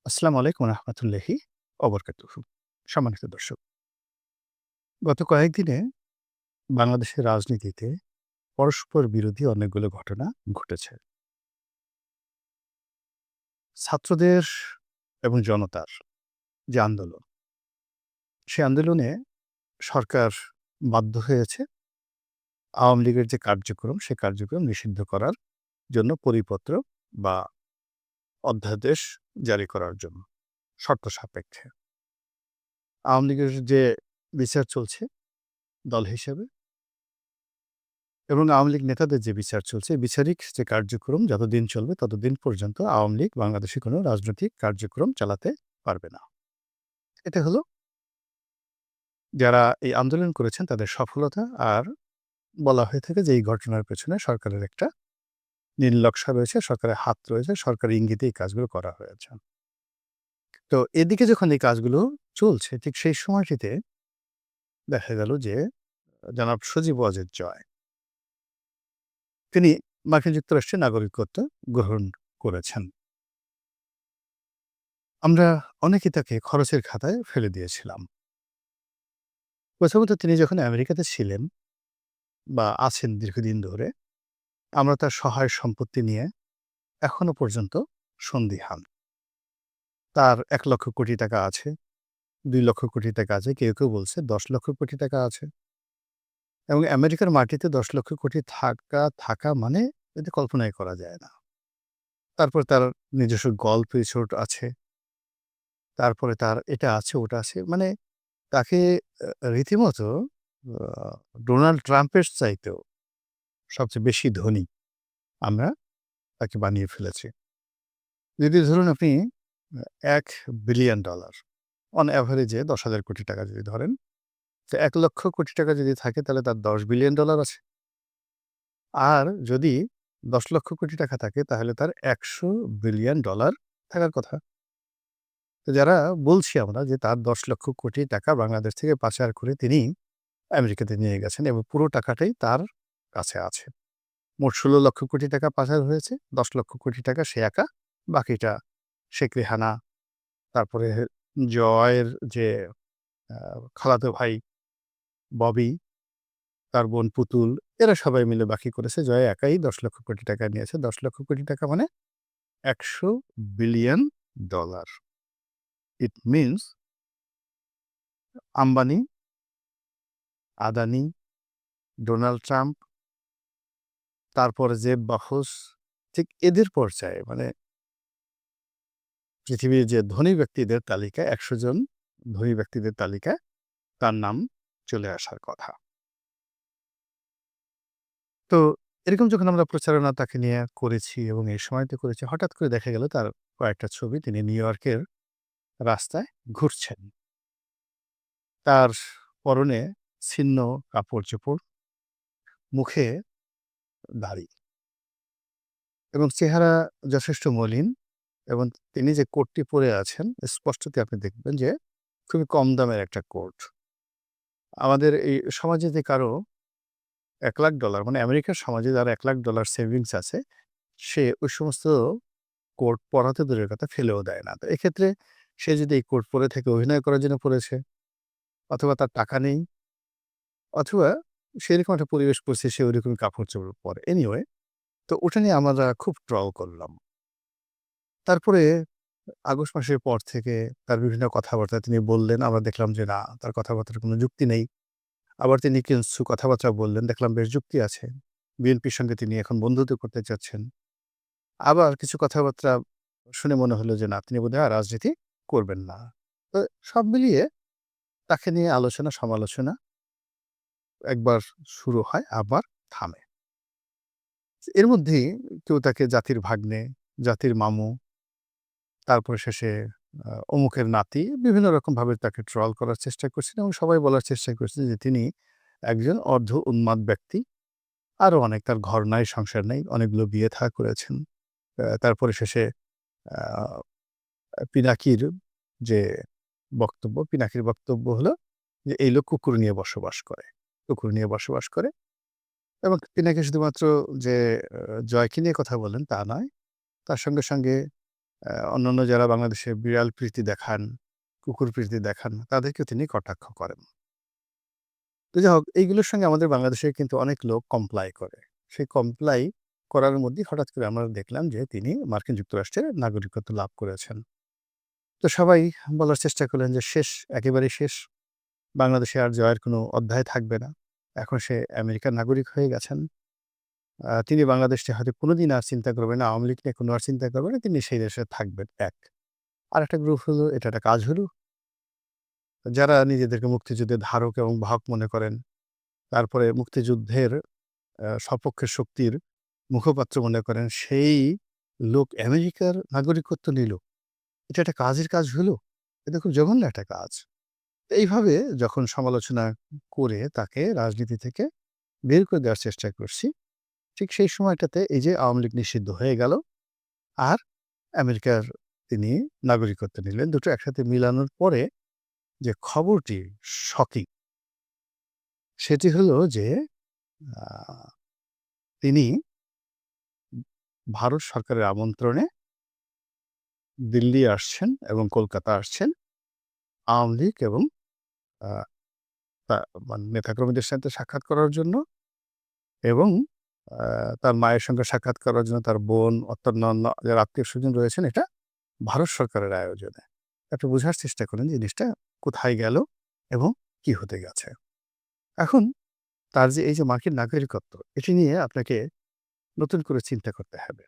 আসসালামু আলাইকুম রহমতুল্লাহি অবরকাতুহু। সম্মানিত দর্শক, গত কয়েকদিনে বাংলাদেশের রাজনীতিতে পরস্পর বিরোধী অনেকগুলো ঘটনা ঘটেছে। ছাত্রদের এবং জনতার যে আন্দোলন, সে আন্দোলনে সরকার বাধ্য হয়েছে আওয়ামী লীগের যে কার্যক্রম, সে কার্যক্রম নিষিদ্ধ করার জন্য পরিপত্র বা অধ্যাদেশ জারি করার জন্য শর্ত সাপেক্ষে। আওয়ামী লীগের যে বিচার চলছে দল হিসেবে এবং আওয়ামী লীগ নেতাদের যে বিচার চলছে, বিচারিক যে কার্যক্রম যতদিন চলবে ততদিন পর্যন্ত আওয়ামী লীগ বাংলাদেশে কোনো রাজনৈতিক কার্যক্রম চালাতে পারবে না। এটা হলো যারা এই আন্দোলন করেছেন তাদের সফলতা। আর বলা হয়ে থাকে যে এই ঘটনার পেছনে সরকারের একটা নীল নকশা রয়েছে, সরকারের হাত রয়েছে, সরকারি ইঙ্গিতে এই কাজগুলো করা হয়েছে। তো এদিকে যখন এই কাজগুলো চলছে ঠিক সেই সময়টিতে দেখা গেল যে জনাব সজীব ওয়াজেদ জয় তিনি মার্কিন যুক্তরাষ্ট্রের নাগরিকত্ব গ্রহণ করেছেন। আমরা অনেকেই তাকে খরচের খাতায় ফেলে দিয়েছিলাম। প্রথমত তিনি যখন আমেরিকাতে ছিলেন বা আছেন দীর্ঘদিন ধরে, আমরা তার সহায় সম্পত্তি নিয়ে এখনো পর্যন্ত সন্দিহান। তার ৳১,০০,০০,০০,০০০ আছে, ৳২,০০,০০,০০০ আছে, কেউ বলছে ৳১০,০০,০০,০০০ আছে। এবং আমেরিকার মাটিতে ৳১০,০০,০০,০০০ থাকা মানে এটা কল্পনাই করা যায় না। তারপর তার নিজস্ব গল্প রিসোর্ট আছে, তারপরে তার এটা আছে, ওটা আছে। মানে তাকে রীতিমতো আ ডোনাল্ড ট্রাম্পের চাইতেও সবচেয়ে বেশি ধনী আমরা তাকে বানিয়ে ফেলেছি। যদি ধরুন আপনি $১,০০,০০,০০,০০০ অন এভারেজে ৳১০,০০০,০০,০০,০০০ যদি ধরেন, তো ৳১,০০,০০,০০,০০০ যদি থাকে তাহলে তার $১০,০০,০০,০০,০০০ আছে। আর যদি ৳১০,০০,০০,০০,০০০ থাকে তাহলে তার $১০০,০০,০০,০০,০০০ থাকার কথা। তো যারা বলছি আমরা যে তার ৳১০,০০,০০,০০,০০০ বাংলাদেশ থেকে পাচার করে তিনি আমেরিকাতে নিয়ে গেছেন এবং পুরো টাকাটাই তার কাছে আছে। মোট ৳১৬,০০,০০,০০,০০০ পাচার হয়েছে। ৳১০,০০,০০,০০০ সে একা, বাকিটা শেখ রেহানা, তারপরে জয়ের যে আ খালাতো ভাই ববি, তার বোন পুতুল, এরা সবাই মিলে বাকি করেছে। জয় একাই ৳১০,০০,০০,০০,০০০ নিয়েছে। ৳১০,০০,০০,০০০ মানে $১০০,০০,০০,০০,০০০। It means Ambani, Adani, Donald Trump, তারপরে জেফ বাফোস, ঠিক এদের পর্যায়ে মানে পৃথিবীর যে ধনী ব্যক্তিদের তালিকায় ১০০ জন ধনী ব্যক্তিদের তালিকায় তার নাম চলে আসার কথা। তো এরকম যখন আমরা প্রচারণা তাকে নিয়ে করেছি এবং এই সময়তে করেছি, হঠাৎ করে দেখা গেল তার কয়েকটা ছবি তিনি নিউ ইয়র্কের রাস্তায় ঘুরছেন। তার পরনে ছিন্ন কাপড়-চোপড়, মুখে দাড়ি এবং চেহারা যথেষ্ট মলিন এবং তিনি যে কোটটি পরে আছেন স্পষ্টতই আপনি দেখবেন যে খুবই কম দামের একটা কোট। আমাদের এই সমাজে যে কারো $১,০০,০০০ মানে আমেরিকার সমাজে যার $১,০০,০০০ সেভিংস আছে, সে ওই সমস্ত কোট পরা তো দূরের কথা ফেলেও দেয় না। তো এক্ষেত্রে সে যদি এই কোট পরে থাকে অভিনয় করার জন্য পড়েছে অথবা তার টাকা নেই অথবা সেরকম একটা পরিবেশ পরিস্থিতি সে ঐরকম কাপড়-চোপড় পরে। এনিওয়ে তো ওটা নিয়ে আমরা খুব ট্রল করলাম। তারপরে আগস্ট মাসের পর থেকে তার বিভিন্ন কথাবার্তা তিনি বললেন। আমরা দেখলাম যে না, তার কথাবার্তার কোনো যুক্তি নেই। আবার তিনি কিছু কথাবার্তা বললেন, দেখলাম বেশ যুক্তি আছে। বিএনপির সঙ্গে তিনি এখন বন্ধুত্ব করতে চাচ্ছেন। আবার কিছু কথাবার্তা শুনে মনে হলো যে না, তিনি বোধহয় আর রাজনীতি করবেন না। তো সব মিলিয়ে তাকে নিয়ে আলোচনা সমালোচনা একবার শুরু হয় আবার থামে। এর মধ্যেই কেউ তাকে জাতির ভাগ্নে, জাতির মামু, তারপরে শেষে অমুকের নাতি বিভিন্ন রকমভাবে তাকে ট্রল করার চেষ্টা করছেন এবং সবাই বলার চেষ্টা করছে যে তিনি একজন অর্ধ উন্মাদ ব্যক্তি। আরো অনেক, তার ঘর নাই, সংসার নাই, অনেকগুলো বিয়ে থা করেছেন। তারপরে শেষে আ পিনাকির যে পিনাকির বক্তব্য হলো যে এই লোক কুকুর নিয়ে বসবাস করে। কুকুর নিয়ে বসবাস করে এবং পিনাকি শুধুমাত্র যে জয়কে নিয়ে কথা বললেন তা নয়। তার সঙ্গে অন্যান্য যারা বাংলাদেশে বিড়াল প্রীতি দেখান, কুকুর প্রীতি দেখান, তাদেরকেও তিনি কটাক্ষ করেন। তো যাই হোক, এইগুলোর সঙ্গে আমাদের বাংলাদেশে কিন্তু অনেক লোক কমপ্লাই করে। সেই কমপ্লাই করার মধ্যেই হঠাৎ করে আমরা দেখলাম যে তিনি মার্কিন যুক্তরাষ্ট্রের নাগরিকত্ব লাভ করেছেন। তো সবাই বলার চেষ্টা করলেন যে শেষ, একেবারেই শেষ। বাংলাদেশে আর জয়ের কোনো অধ্যায় থাকবে না। এখন সে আমেরিকার নাগরিক হয়ে গেছেন। তিনি বাংলাদেশ নিয়ে হয়তো কোনোদিন আর চিন্তা করবেন না, আওয়ামী লীগ নিয়ে কোনো আর চিন্তা করবেন না। তিনি সেই দেশে থাকবেন, এক। আরেকটা গ্রুপ হলো, এটা একটা কাজ হলো, যারা নিজেদেরকে মুক্তিযুদ্ধের ধারক এবং বাহক মনে করেন, তারপরে মুক্তিযুদ্ধের সপক্ষের শক্তির মুখপাত্র মনে করেন, সেই লোক আমেরিকার নাগরিকত্ব নিল। এটা একটা কাজের কাজ হলো? এটা খুব জঘন্য একটা কাজ। এইভাবে যখন সমালোচনা করে তাকে রাজনীতি থেকে বের করে দেওয়ার চেষ্টা করছি, ঠিক সেই সময়টাতে এই যে আওয়ামী লীগ নিষিদ্ধ হয়ে গেল, আর আমেরিকার তিনি নাগরিকত্ব নিলেন। দুটো একসাথে মিলানোর পরে যে খবরটি শকিং, সেটি হলো যে আ তিনি ভারত সরকারের আমন্ত্রণে দিল্লি আসছেন এবং কলকাতা আসছেন আওয়ামী লীগ এবং আ তা মানে নেতাকর্মীদের সাথে সাক্ষাৎ করার জন্য, এবং তার মায়ের সঙ্গে সাক্ষাৎ করার জন্য, তার বোন, অন্যান্য যারা আত্মীয়স্বজন রয়েছেন, এটা ভারত সরকারের আয়োজনে। একটু বোঝার চেষ্টা করেন জিনিসটা কোথায় গেল এবং কি হতে গেছে। এখন তার যে এই যে মার্কিন নাগরিকত্ব, এটি নিয়ে আপনাকে নতুন করে চিন্তা করতে হবে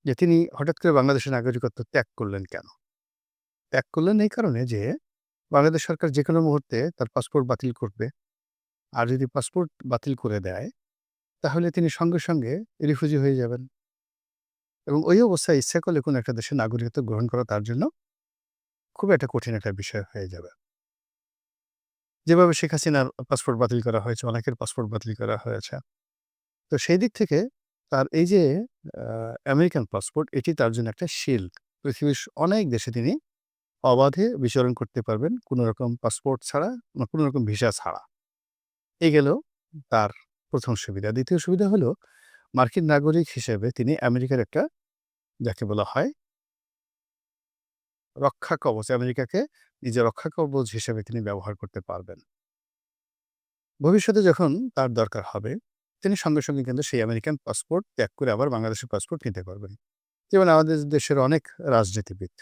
যে তিনি হঠাৎ করে বাংলাদেশের নাগরিকত্ব ত্যাগ করলেন কেন? ত্যাগ করলেন এই কারণে যে বাংলাদেশ সরকার যেকোনো মুহূর্তে তার পাসপোর্ট বাতিল করবে। আর যদি পাসপোর্ট বাতিল করে দেয়, তাহলে তিনি সঙ্গে, সঙ্গে রিফিউজি হয়ে যাবেন, এবং ওই অবস্থায় ইচ্ছা করলে কোনো একটা দেশের নাগরিকত্ব গ্রহণ করা তার জন্য খুব একটা কঠিন একটা বিষয় হয়ে যাবে। যেভাবে শেখ হাসিনার পাসপোর্ট বাতিল করা হয়েছে, অনেকের পাসপোর্ট বাতিল করা হয়েছে। তো সেই দিক থেকে তার এই যে আ আমেরিকান পাসপোর্ট, এটি তার জন্য একটা শিল্ড। পৃথিবীর অনেক দেশে তিনি অবাধে বিচরণ করতে পারবেন কোনো রকম পাসপোর্ট ছাড়া বা কোনো রকম ভিসা ছাড়া। এই গেল তার ১ম সুবিধা। ২য় সুবিধা হলো, মার্কিন নাগরিক হিসেবে তিনি আমেরিকার একটা, যাকে বলা হয়, রক্ষা কবচ, আমেরিকাকে নিজের রক্ষা কবচ হিসেবে তিনি ব্যবহার করতে পারবেন। ভবিষ্যতে যখন তার দরকার হবে, তিনি সঙ্গে, সঙ্গে কিন্তু সেই আমেরিকান পাসপোর্ট ত্যাগ করে আবার বাংলাদেশের পাসপোর্ট নিতে পারবেন। যেমন আমাদের দেশের অনেক রাজনীতিবিদ,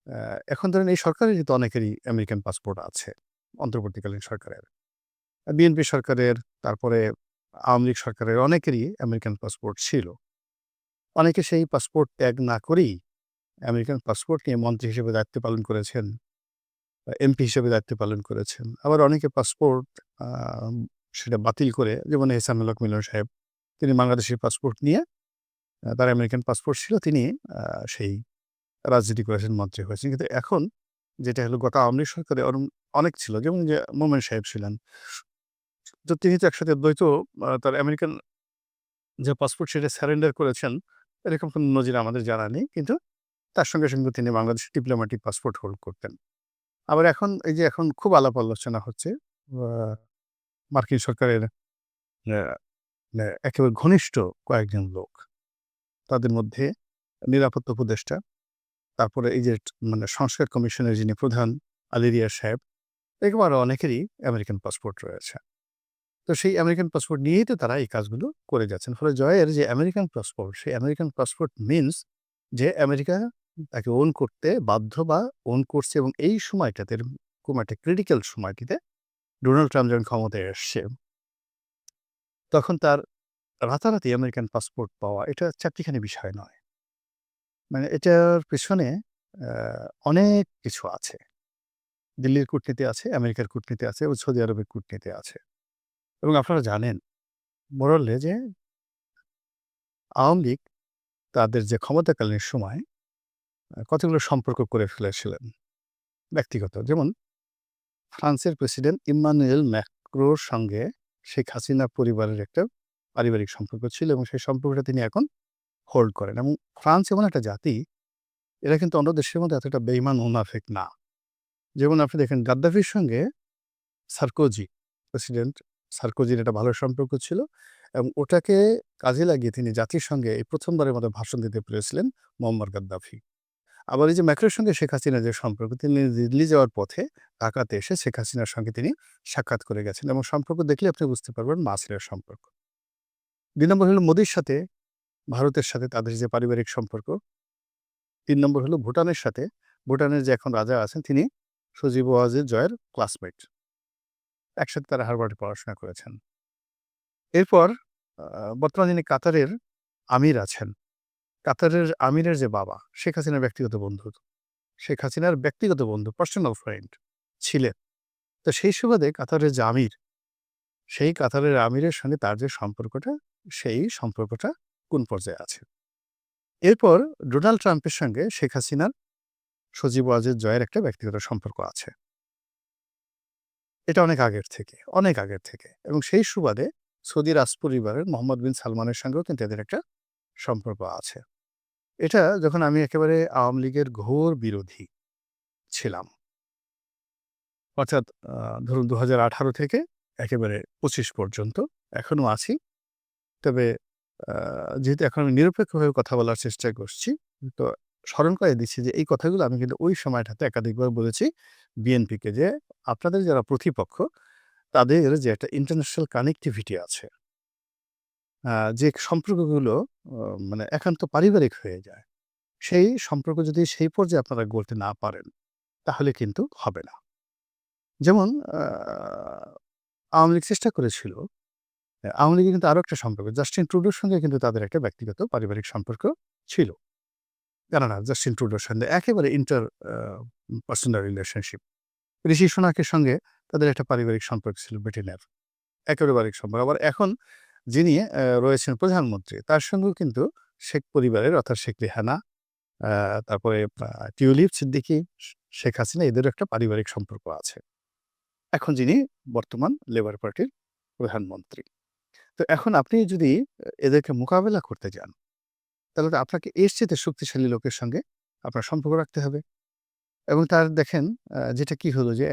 আ এখন ধরেন এই সরকারের কিন্তু অনেকেরই আমেরিকান পাসপোর্ট আছে, অন্তর্বর্তীকালীন সরকারের। বিএনপি সরকারের, তারপরে আওয়ামী লীগ সরকারের অনেকেরই আমেরিকান পাসপোর্ট ছিল। অনেকে সেই পাসপোর্ট ত্যাগ না করেই আমেরিকান পাসপোর্ট নিয়ে মন্ত্রী হিসেবে দায়িত্ব পালন করেছেন, এমপি হিসেবে দায়িত্ব পালন করেছেন। আবার অনেকে পাসপোর্ট আ সেটা বাতিল করে, যেমন এহসানুল হক মিলন সাহেব, তিনি বাংলাদেশের পাসপোর্ট নিয়ে, তার আমেরিকান পাসপোর্ট ছিল, তিনি সেই রাজনীতি করেছেন, মন্ত্রী হয়েছেন। কিন্তু এখন যেটা হলো, গত আওয়ামী লীগ সরকারে অনেক ছিল, যেমন যে মোমেন সাহেব ছিলেন। তো তিনি তো একসাথে দ্বৈত তার আমেরিকান যে পাসপোর্ট সেটা সারেন্ডার করেছেন, এরকম কোনো নজির আমাদের জানা নেই। কিন্তু তার সঙ্গে, সঙ্গে তিনি বাংলাদেশের ডিপ্লোম্যাটিক পাসপোর্ট হোল্ড করতেন। আবার এখন এই যে এখন খুব আলাপ আলোচনা হচ্ছে, আ মার্কিন সরকারের অ্যা মানে একেবারে ঘনিষ্ঠ কয়েকজন লোক। তাদের মধ্যে নিরাপত্তা উপদেষ্টা, তারপরে এই যে মানে সংস্কার কমিশনের যিনি প্রধান আলী রিয়াজ সাহেব, এরকম আরো অনেকেরই আমেরিকান পাসপোর্ট রয়েছে। তো সেই আমেরিকান পাসপোর্ট নিয়েই তো তারা এই কাজগুলো করে যাচ্ছেন। ফলে জয়ের যে আমেরিকান পাসপোর্ট, সেই আমেরিকান পাসপোর্ট মিনস যে আমেরিকা তাকে ওন করতে বাধ্য বা ওন করছে, এবং এই সময়টাতে, এরকম একটা ক্রিটিক্যাল সময়টিতে ডোনাল্ড ট্রাম্প যখন ক্ষমতায় এসছে, তখন তার রাতারাতি আমেরিকান পাসপোর্ট পাওয়া, এটা চারটিখানি বিষয় নয়। মানে এটার পেছনে আ অনেক কিছু আছে। দিল্লির কূটনীতি আছে, আমেরিকার কূটনীতি আছে, ও সৌদি আরবের কূটনীতি আছে। এবং আপনারা জানেন মোরারলে যে আওয়ামী লীগ তাদের যে ক্ষমতাকালীন সময় কতগুলো সম্পর্ক করে ফেলেছিলেন ব্যক্তিগত। যেমন ফ্রান্সের প্রেসিডেন্ট ইম্মানুয়েল ম্যাক্রোর সঙ্গে শেখ হাসিনা পরিবারের একটা পারিবারিক সম্পর্ক ছিল, এবং সেই সম্পর্কটা তিনি এখন হোল্ড করেন। এবং ফ্রান্স এমন একটা জাতি, এরা কিন্তু অন্য দেশের মধ্যে এতটা বেইমান মুনাফিক না। যেমন আপনি দেখেন গাদ্দাফির সঙ্গে সার্কোজি, প্রেসিডেন্ট সার্কোজির একটা ভালো সম্পর্ক ছিল, এবং ওটাকে কাজে লাগিয়ে তিনি জাতিসংঘে এই ১ম বারের মতো ভাষণ দিতে পেরেছিলেন মুয়াম্মার গাদ্দাফি। আবার এই যে ম্যাক্রোর সঙ্গে শেখ হাসিনার যে সম্পর্ক, তিনি দিল্লি যাওয়ার পথে ঢাকাতে এসে শেখ হাসিনার সঙ্গে তিনি সাক্ষাৎ করে গেছেন এবং সম্পর্ক দেখলে আপনি বুঝতে পারবেন মা-ছেলের সম্পর্ক। ২ নম্বর হলো মোদির সাথে ভারতের সাথে তাদের যে পারিবারিক সম্পর্ক। ৩ নম্বর হলো ভুটানের সাথে, ভুটানের যে এখন রাজা আছেন তিনি সজীব ওয়াজেদ জয়ের ক্লাসমেট। একসাথে তারা হার্ভার্ডে পড়াশোনা করেছেন। এরপর বর্তমানে যিনি কাতারের আমির আছেন, কাতারের আমিরের যে বাবা, শেখ হাসিনার ব্যক্তিগত বন্ধু। শেখ হাসিনার ব্যক্তিগত বন্ধু, পার্সোনাল ফ্রেন্ড ছিলেন। তো সেই সুবাদে কাতারের যে আমির, সেই কাতারের আমিরের সঙ্গে তার যে সম্পর্কটা, সেই সম্পর্কটা কোন পর্যায়ে আছে। এরপর ডোনাল্ড ট্রাম্পের সঙ্গে শেখ হাসিনার সজীব ওয়াজেদ জয়ের একটা ব্যক্তিগত সম্পর্ক আছে। এটা অনেক আগের থেকে, অনেক আগের থেকে এবং সেই সুবাদে সৌদি রাজপরিবারের মোহাম্মদ বিন সালমানের সঙ্গেও কিন্তু এদের একটা সম্পর্ক আছে। এটা যখন আমি একেবারে আওয়ামী লীগের ঘোর বিরোধী ছিলাম, অর্থাৎ ধরুন ২০১৮ থেকে একেবারে ২৫ পর্যন্ত এখনো আছি। তবে আ যেহেতু এখন আমি নিরপেক্ষভাবে কথা বলার চেষ্টা করছি, তো স্মরণ করিয়ে দিচ্ছি যে এই কথাগুলো আমি কিন্তু ওই সময়টাতে একাধিকবার বলেছি বিএনপিকে যে, আপনাদের যারা প্রতিপক্ষ তাদের যে একটা ইন্টারন্যাশনাল কানেক্টিভিটি আছে, যে সম্পর্কগুলো অ মানে একান্ত পারিবারিক হয়ে যায়, সেই সম্পর্ক যদি সেই পর্যায়ে আপনারা গড়তে না পারেন, তাহলে কিন্তু হবে না। যেমন আওয়ামী লীগ চেষ্টা করেছিল। আওয়ামী লীগের কিন্তু আরো একটা সম্পর্ক, জাস্টিন ট্রুডোর সঙ্গে কিন্তু তাদের একটা ব্যক্তিগত পারিবারিক সম্পর্ক ছিল। কেননা জাস্টিন ট্রুডোর সঙ্গে একেবারে ইন্টার পার্সোনাল রিলেশনশিপ। ঋষি সুনাকের সঙ্গে তাদের একটা পারিবারিক সম্পর্ক ছিল ব্রিটেনের। একেবারে পারিবারিক সম্পর্ক। আবার এখন যিনি রয়েছেন প্রধানমন্ত্রী, তার সঙ্গেও কিন্তু শেখ পরিবারের অর্থাৎ শেখ রেহানা, আ তারপরে টিউলিপ সিদ্দিকী, শেখ হাসিনা এদেরও একটা পারিবারিক সম্পর্ক আছে। এখন যিনি বর্তমান লেবার পার্টির প্রধানমন্ত্রী। তো এখন আপনি যদি এদেরকে মোকাবেলা করতে যান, তাহলে তো আপনাকে এর চাইতে শক্তিশালী লোকের সঙ্গে আপনার সম্পর্ক রাখতে হবে এবং তার দেখেন যেটা কি হলো যে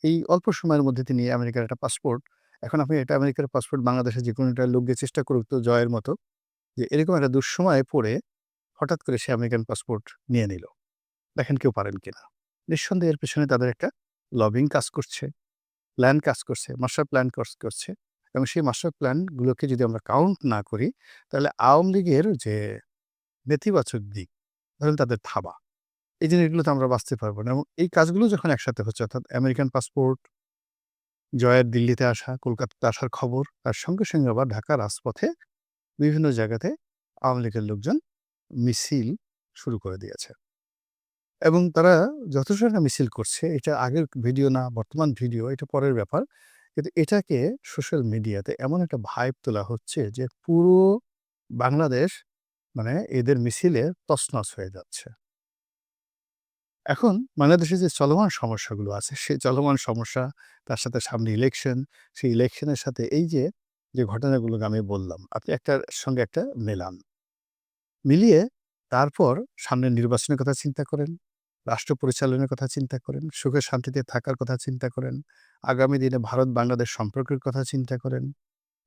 এই অল্প সময়ের মধ্যে তিনি আমেরিকার একটা পাসপোর্ট, এখন আপনি এটা আমেরিকার পাসপোর্ট বাংলাদেশের যেকোনো একটা লোক দিয়ে চেষ্টা করুক তো জয়ের মতো, যে এরকম একটা দুঃসময়ে পড়ে হঠাৎ করে সে আমেরিকান পাসপোর্ট নিয়ে নিল। দেখেন কেউ পারেন কিনা? নিঃসন্দেহে এর পেছনে তাদের একটা লবিং কাজ করছে, প্ল্যান কাজ করছে, মাস্টার প্ল্যান করছে এবং সেই মাস্টার প্ল্যানগুলোকে যদি আমরা কাউন্ট না করি, তাহলে আওয়ামী লীগের যে নেতিবাচক দিক, ধরেন তাদের থাবা, এই জিনিসগুলোতে আমরা বাঁচতে পারবো না এবং এই কাজগুলো যখন একসাথে হচ্ছে অর্থাৎ আমেরিকান পাসপোর্ট, জয়ের দিল্লিতে আসা, কলকাতাতে আসার খবর, তার সঙ্গে, সঙ্গে আবার ঢাকার রাজপথে বিভিন্ন জায়গাতে আওয়ামী লীগের লোকজন মিছিল শুরু করে দিয়েছে এবং তারা যথেষ্ট একটা মিছিল করছে। এটা আগের ভিডিও না, বর্তমান ভিডিও, এটা পরের ব্যাপার। কিন্তু এটাকে সোশ্যাল মিডিয়াতে এমন একটা ভাইব তোলা হচ্ছে যে পুরো বাংলাদেশ মানে এদের মিছিলে তছনছ হয়ে যাচ্ছে। এখন বাংলাদেশে যে চলমান সমস্যাগুলো আছে, সেই চলমান সমস্যা, তার সাথে সামনে ইলেকশন, সেই ইলেকশনের সাথে এই যে, যে ঘটনাগুলোকে আমি বললাম, আপনি একটার সঙ্গে একটা মেলান। মিলিয়ে তারপর সামনের নির্বাচনের কথা চিন্তা করেন, রাষ্ট্র পরিচালনার কথা চিন্তা করেন, সুখে শান্তিতে থাকার কথা চিন্তা করেন, আগামী দিনে ভারত-বাংলাদেশ সম্পর্কের কথা চিন্তা করেন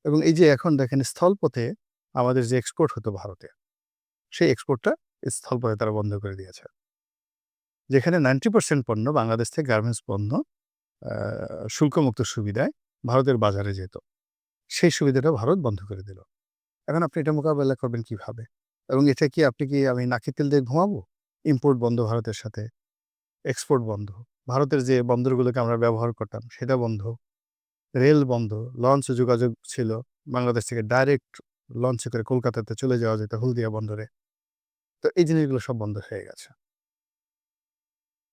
এবং এই যে এখন দেখেন স্থলপথে আমাদের যে এক্সপোর্ট হতো ভারতে, সেই এক্সপোর্টটা স্থলপথে তারা বন্ধ করে দিয়েছে। যেখানে 90% পণ্য বাংলাদেশ থেকে গার্মেন্টস পণ্য আ শুল্কমুক্ত সুবিধায় ভারতের বাজারে যেত। সেই সুবিধাটা ভারত বন্ধ করে দিল। এখন আপনি এটা মোকাবেলা করবেন কিভাবে? এবং এটা কি আপনি কি আমি নাকের তেল দিয়ে ঘুমাবো? ইম্পোর্ট বন্ধ ভারতের সাথে, এক্সপোর্ট বন্ধ। ভারতের যে বন্দরগুলোকে আমরা ব্যবহার করতাম সেটা বন্ধ। রেল বন্ধ, লঞ্চ যোগাযোগ ছিল। বাংলাদেশ থেকে ডাইরেক্ট লঞ্চে করে কলকাতাতে চলে যাওয়া যেত হলদিয়া বন্দরে। তো এই জিনিসগুলো সব বন্ধ হয়ে গেছে।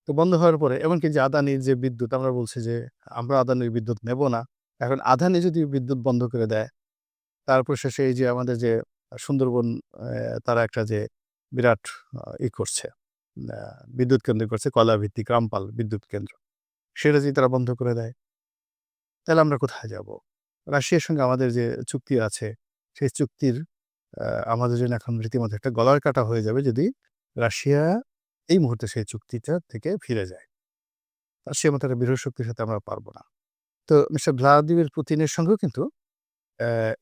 তো বন্ধ হওয়ার পরে এমনকি যে আদানির যে বিদ্যুৎ আমরা বলছি যে আমরা আদানির বিদ্যুৎ নেব না। এখন আদানি যদি বিদ্যুৎ বন্ধ করে দেয়, তারপর শেষে এই যে আমাদের যে সুন্দরবন তারা একটা যে বিরাট করছে, আ বিদ্যুৎ কেন্দ্র করছে কয়লাভিত্তিক রামপাল বিদ্যুৎ কেন্দ্র। সেটা যদি তারা বন্ধ করে দেয়, তাহলে আমরা কোথায় যাব? রাশিয়ার সঙ্গে আমাদের যে চুক্তি আছে, সেই চুক্তির আমাদের জন্য এখন রীতিমতো একটা গলার কাটা হয়ে যাবে যদি রাশিয়া এই মুহূর্তে সেই চুক্তিটা থেকে ফিরে যায়। রাশিয়ার মতো একটা বৃহৎ শক্তির সাথে আমরা পারব না। তো মিস্টার ভ্লাদিমির পুতিনের সঙ্গেও কিন্তু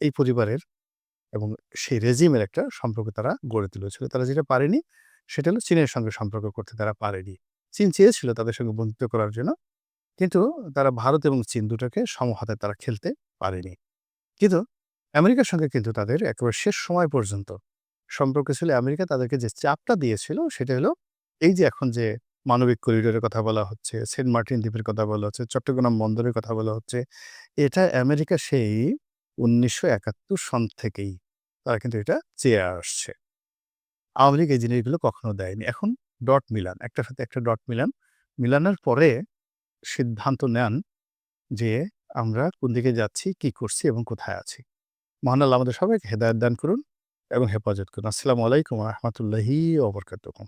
এই পরিবারের এবং সেই রেজিমের একটা সম্পর্ক তারা গড়ে তুলেছিল। তারা যেটা পারেনি সেটা হলো চীনের সঙ্গে সম্পর্ক করতে তারা পারেনি। চীন চেয়েছিল তাদের সঙ্গে বন্ধুত্ব করার জন্য। কিন্তু তারা ভারত এবং চীন দুটোকে সমহাতে তারা খেলতে পারেনি। কিন্তু আমেরিকার সঙ্গে কিন্তু তাদের একেবারে শেষ সময় পর্যন্ত সম্পর্ক ছিল। আমেরিকা তাদেরকে যে চাপটা দিয়েছিল সেটা হলো এই যে এখন যে মানবিক করিডোরের কথা বলা হচ্ছে, সেন্ট মার্টিন দ্বীপের কথা বলা হচ্ছে, চট্টগ্রাম বন্দরের কথা বলা হচ্ছে। এটা আমেরিকা সেই ১৯৭১ সন থেকেই তারা কিন্তু এটা চেয়ে আসছে। আওয়ামী লীগ এই জিনিসগুলো কখনো দেয়নি। এখন ডট মিলান, একটার সাথে একটা ডট মিলান। মিলানোর পরে সিদ্ধান্ত নেন যে আমরা কোন দিকে যাচ্ছি, কি করছি এবং কোথায় আছি। মহান আল্লাহ আমাদের সবাইকে হেদায়েত দান করুন এবং হেফাজত করুন। আসসালামু আলাইকুম ওয়া রাহমাতুল্লাহি ওয়া বারাকাতুহু।